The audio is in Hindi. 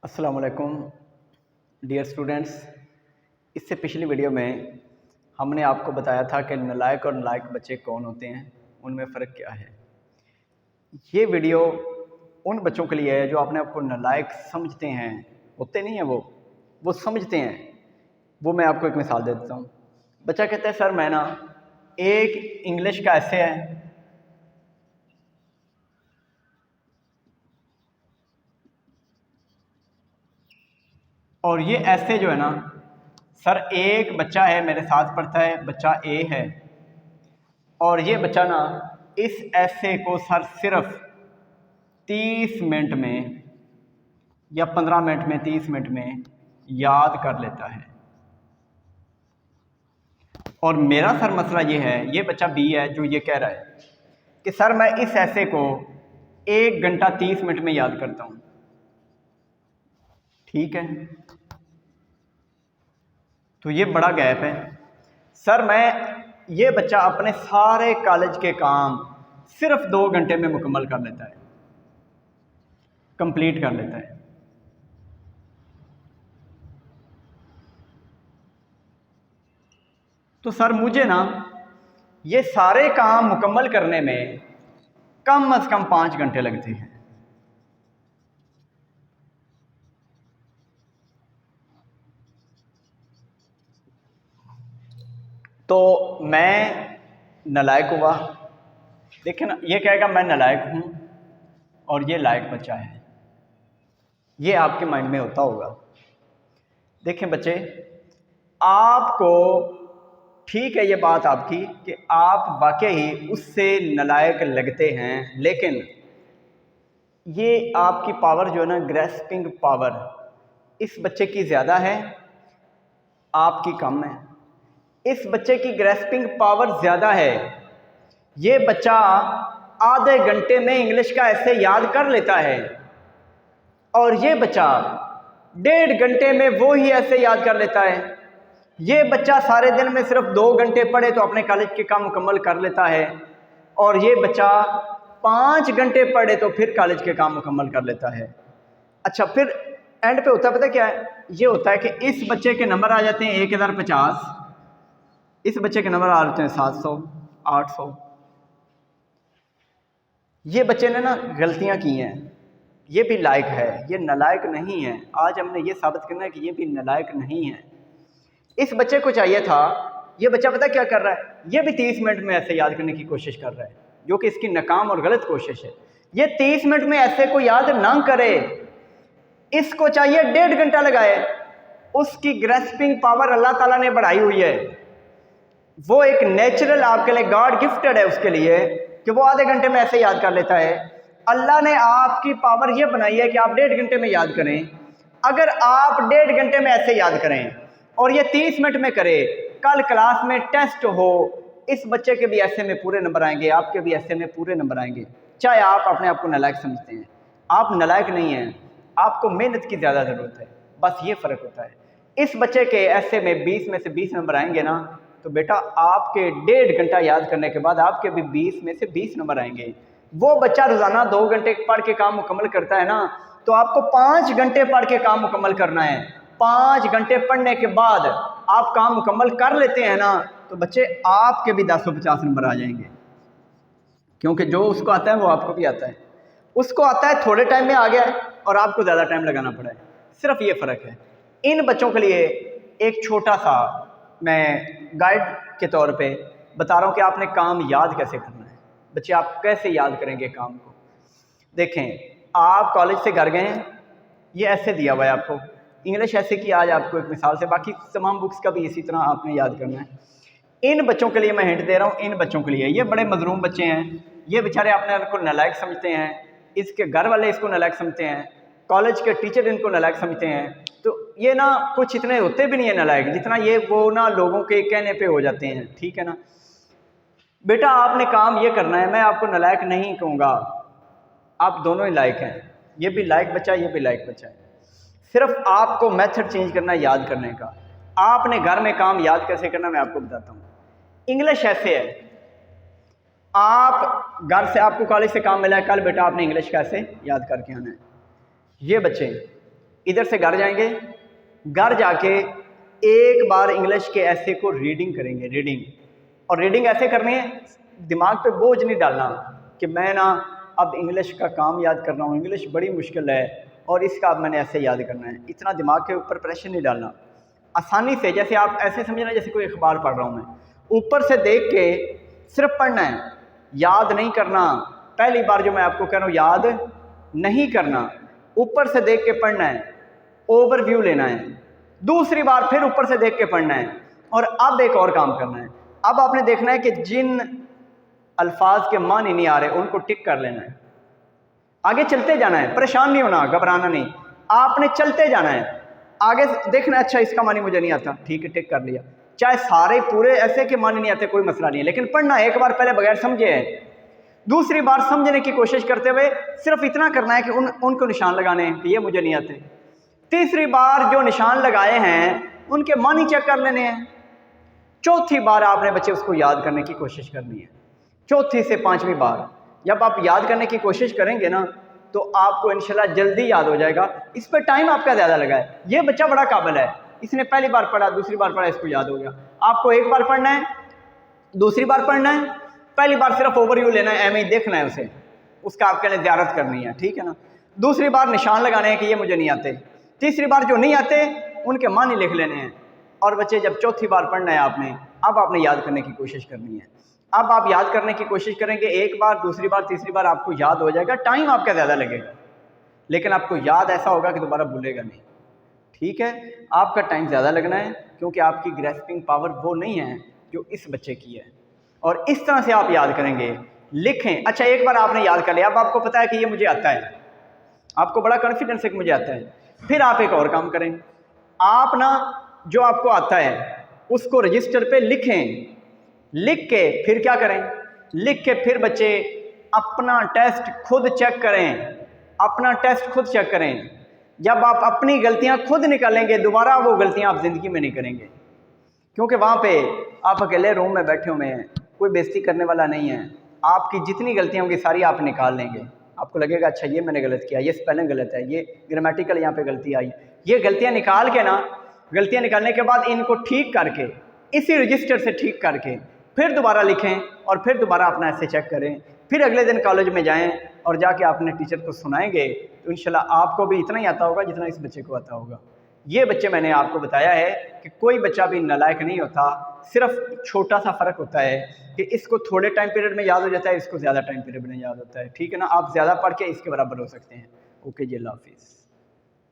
अस्सलाम वालेकुम डियर स्टूडेंट्स। इससे पिछली वीडियो में हमने आपको बताया था कि नालायक और नालायक बच्चे कौन होते हैं, उनमें फ़र्क क्या है। ये वीडियो उन बच्चों के लिए है जो अपने आप को नालायक समझते हैं, होते नहीं हैं वो समझते हैं। वो मैं आपको एक मिसाल दे देता हूँ। बच्चा कहता है सर मैं ना एक इंग्लिश का ऐसे है और ये ऐसे जो है ना सर, एक बच्चा है मेरे साथ पढ़ता है, बच्चा ए है, और ये बच्चा ना इस ऐसे को सर सिर्फ 30 मिनट में या 15 मिनट में 30 मिनट में याद कर लेता है। और मेरा सर मसला ये है, ये बच्चा बी है जो ये कह रहा है कि सर मैं इस ऐसे को 1 घंटा 30 मिनट में याद करता हूँ। ठीक है, तो ये बड़ा गैप है। सर ये बच्चा अपने सारे कॉलेज के काम सिर्फ 2 घंटे में मुकम्मल कर लेता है, कंप्लीट कर लेता है। तो सर मुझे ना ये सारे काम मुकम्मल करने में कम से कम 5 घंटे लगते हैं। तो मैं नालायक हुआ। देखिए ना, ये कहेगा मैं नालायक हूँ और ये लायक बच्चा है। ये आपके माइंड में होता होगा। देखें बच्चे, आपको ठीक है ये बात आपकी कि आप वाकई ही उससे नालायक लगते हैं, लेकिन ये आपकी पावर जो है ना, ग्रेस्पिंग पावर, इस बच्चे की ज़्यादा है, आपकी कम है। इस बच्चे की ग्रेस्पिंग पावर ज़्यादा है। ये बच्चा आधे घंटे में इंग्लिश का ऐसे याद कर लेता है और ये बच्चा 1.5 घंटे में वो ही ऐसे याद कर लेता है। ये बच्चा सारे दिन में सिर्फ 2 घंटे पढ़े तो अपने कॉलेज के काम मुकम्मल कर लेता है, और ये बच्चा 5 घंटे पढ़े तो फिर कॉलेज के काम मुकम्मल कर लेता है। अच्छा, फिर एंड पे होता है पता क्या है? ये होता है कि इस बच्चे के नंबर आ जाते हैं 1050, इस बच्चे के नंबर आ जाते हैं 700, 800। ये बच्चे ने ना गलतियां की हैं, ये भी लायक है, ये नालायक नहीं है। आज हमने ये साबित करना है कि ये भी नालायक नहीं है। इस बच्चे को चाहिए था, ये बच्चा पता क्या कर रहा है, ये भी 30 मिनट में ऐसे याद करने की कोशिश कर रहा है, जो कि इसकी नाकाम और गलत कोशिश है। ये 30 मिनट में ऐसे को याद ना करे, इसको चाहिए 1.5 घंटा लगाए। उसकी ग्रेस्पिंग पावर अल्लाह ताला ने बढ़ाई हुई है। वो एक नेचुरल आपके लिए गॉड गिफ्टेड है उसके लिए कि वो आधे घंटे में ऐसे याद कर लेता है। अल्लाह ने आपकी पावर ये बनाई है कि आप 1.5 घंटे में याद करें। अगर आप 1.5 घंटे में ऐसे याद करें और ये 30 मिनट में करे, कल क्लास में टेस्ट हो, इस बच्चे के भी ऐसे में पूरे नंबर आएंगे, आपके भी ऐसे में पूरे नंबर आएंगे। चाहे आप अपने आप को नालायक समझते हैं, आप नालायक नहीं हैं, आपको मेहनत की ज़्यादा ज़रूरत है, बस ये फ़र्क होता है। इस बच्चे के ऐसे में 20 में से 20 नंबर आएंगे ना, तो बेटा आपके 1.5 घंटा याद करने के बाद आपके भी 20 में से 20 नंबर आएंगे। वो बच्चा रोज़ाना 2 घंटे पढ़ के काम मुकम्मल करता है ना, तो आपको 5 घंटे पढ़ के काम मुकम्मल करना है। 5 घंटे पढ़ने के बाद आप काम मुकम्मल कर लेते हैं ना, तो बच्चे आपके भी 1050 नंबर आ जाएंगे, क्योंकि जो उसको आता है वो आपको भी आता है। उसको आता है थोड़े टाइम में आ गया है और आपको ज़्यादा टाइम लगाना पड़ा है, सिर्फ ये फ़र्क है। इन बच्चों के लिए एक छोटा सा मैं गाइड के तौर पे बता रहा हूँ कि आपने काम याद कैसे करना है। बच्चे आप कैसे याद करेंगे काम को? देखें, आप कॉलेज से घर गए हैं, ये ऐसे दिया हुआ है आपको, इंग्लिश ऐसे की आज आपको एक मिसाल से, बाकी तमाम बुक्स का भी इसी तरह आपने याद करना है। इन बच्चों के लिए मैं हिंट दे रहा हूँ, इन बच्चों के लिए, ये बड़े मजलूम बच्चे हैं, ये बेचारे अपने आप को नालायक समझते हैं, इसके घर वाले इसको नालायक समझते हैं, कॉलेज के टीचर इनको नालायक समझते हैं। तो ये ना कुछ इतने होते भी नहीं है नालायक जितना ये वो ना लोगों के कहने पे हो जाते हैं। ठीक है ना बेटा, आपने काम ये करना है, मैं आपको नालायक नहीं कहूँगा, आप दोनों ही लायक हैं। ये भी लायक बच्चा है, ये भी लायक बच्चा है। सिर्फ आपको मेथड चेंज करना है याद करने का। आपने घर में काम याद कैसे करना मैं आपको बताता हूँ। इंग्लिश ऐसे है, आप घर से, आपको कॉलेज से काम मिला है, कल बेटा आपने इंग्लिश कैसे याद करके आना है। ये बच्चे इधर से घर जाएंगे, घर जाके एक बार इंग्लिश के ऐसे को रीडिंग करेंगे, रीडिंग। और रीडिंग ऐसे करनी है, दिमाग पे बोझ नहीं डालना कि मैं ना अब इंग्लिश का काम याद कर रहा हूँ, इंग्लिश बड़ी मुश्किल है और इसका अब मैंने ऐसे याद करना है। इतना दिमाग के ऊपर प्रेशर नहीं डालना। आसानी से, जैसे आप ऐसे समझना जैसे कोई अखबार पढ़ रहा हूँ मैं, ऊपर से देख के सिर्फ पढ़ना है, याद नहीं करना। पहली बार जो मैं आपको कह रहा हूँ याद नहीं करना, ऊपर से देख के पढ़ना है, ओवरव्यू लेना है। दूसरी बार फिर ऊपर से देख के पढ़ना है। और अब एक और काम करना है, अब आपने देखना है कि जिन अल्फाज के मान ही नहीं आ रहे उनको टिक कर लेना है। आगे चलते जाना है, परेशान नहीं होना, घबराना नहीं, आपने चलते जाना है। आगे देखना है, अच्छा इसका मानी मुझे नहीं आता, ठीक है टिक कर लिया। चाहे सारे पूरे ऐसे के मानी नहीं आते, कोई मसला नहीं है, लेकिन पढ़ना एक बार पहले बगैर समझे है, दूसरी बार समझने की कोशिश करते हुए सिर्फ इतना करना है कि उनको निशान लगाने हैं कि ये मुझे नहीं आते। तीसरी बार जो निशान लगाए हैं उनके मानी चेक कर लेने हैं। चौथी बार आपने बच्चे उसको याद करने की कोशिश करनी है। चौथी से पांचवी बार जब आप याद करने की कोशिश करेंगे ना, तो आपको इंशाल्लाह जल्दी याद हो जाएगा। इस पर टाइम आपका ज़्यादा लगा है। ये बच्चा बड़ा काबिल है, इसने पहली बार पढ़ा, दूसरी बार पढ़ा, इसको याद हो गया। आपको एक बार पढ़ना है, दूसरी बार पढ़ना है, पहली बार सिर्फ ओवरव्यू लेना है, एम देखना है उसे, उसका आपके लिए ज़ियारत करनी है, ठीक है ना। दूसरी बार निशान लगाने हैं कि ये मुझे नहीं आते। तीसरी बार जो नहीं आते उनके मानी लिख लेने हैं। और बच्चे जब चौथी बार पढ़ना है आपने, अब आपने याद करने की कोशिश करनी है। अब आप याद करने की कोशिश करेंगे, एक बार, दूसरी बार, तीसरी बार आपको याद हो जाएगा। टाइम आपका ज़्यादा लगेगा, लेकिन आपको याद ऐसा होगा कि दोबारा भूलेगा नहीं, ठीक है। आपका टाइम ज़्यादा लगना है क्योंकि आपकी ग्रैस्पिंग पावर वो नहीं है जो इस बच्चे की है। और इस तरह से आप याद करेंगे, लिखें। अच्छा एक बार आपने याद कर लिया, अब आपको पता है कि ये मुझे आता है, आपको बड़ा कॉन्फिडेंस है कि मुझे आता है। फिर आप एक और काम करें, आप ना जो आपको आता है उसको रजिस्टर पे लिखें। लिख के फिर क्या करें, लिख के फिर बच्चे अपना टेस्ट खुद चेक करें, अपना टेस्ट खुद चेक करें। जब आप अपनी गलतियां खुद निकालेंगे, दोबारा वो गलतियां आप जिंदगी में नहीं करेंगे, क्योंकि वहां पे आप अकेले रूम में बैठे हुए हैं, कोई बेइज्जती करने वाला नहीं है। आपकी जितनी गलतियां होंगी सारी आप निकाल लेंगे। आपको लगेगा अच्छा ये मैंने गलत किया, ये स्पेलिंग गलत है, ये ग्रामेटिकल यहाँ पे गलती आई। ये गलतियां निकाल के ना, गलतियां निकालने के बाद इनको ठीक करके, इसी रजिस्टर से ठीक करके फिर दोबारा लिखें और फिर दोबारा अपना ऐसे चेक करें। फिर अगले दिन कॉलेज में जाएं और जाके अपने टीचर को सुनाएंगे, तो इंशाल्लाह आपको भी इतना ही आता होगा जितना इस बच्चे को आता होगा। ये बच्चे मैंने आपको बताया है कि कोई बच्चा भी नालायक नहीं होता, सिर्फ छोटा सा फ़र्क होता है कि इसको थोड़े टाइम पीरियड में याद हो जाता है, इसको ज़्यादा टाइम पीरियड में याद होता है, ठीक है ना। आप ज़्यादा पढ़ के इसके बराबर हो सकते हैं। ओके जी, अल्लाह हाफिज़।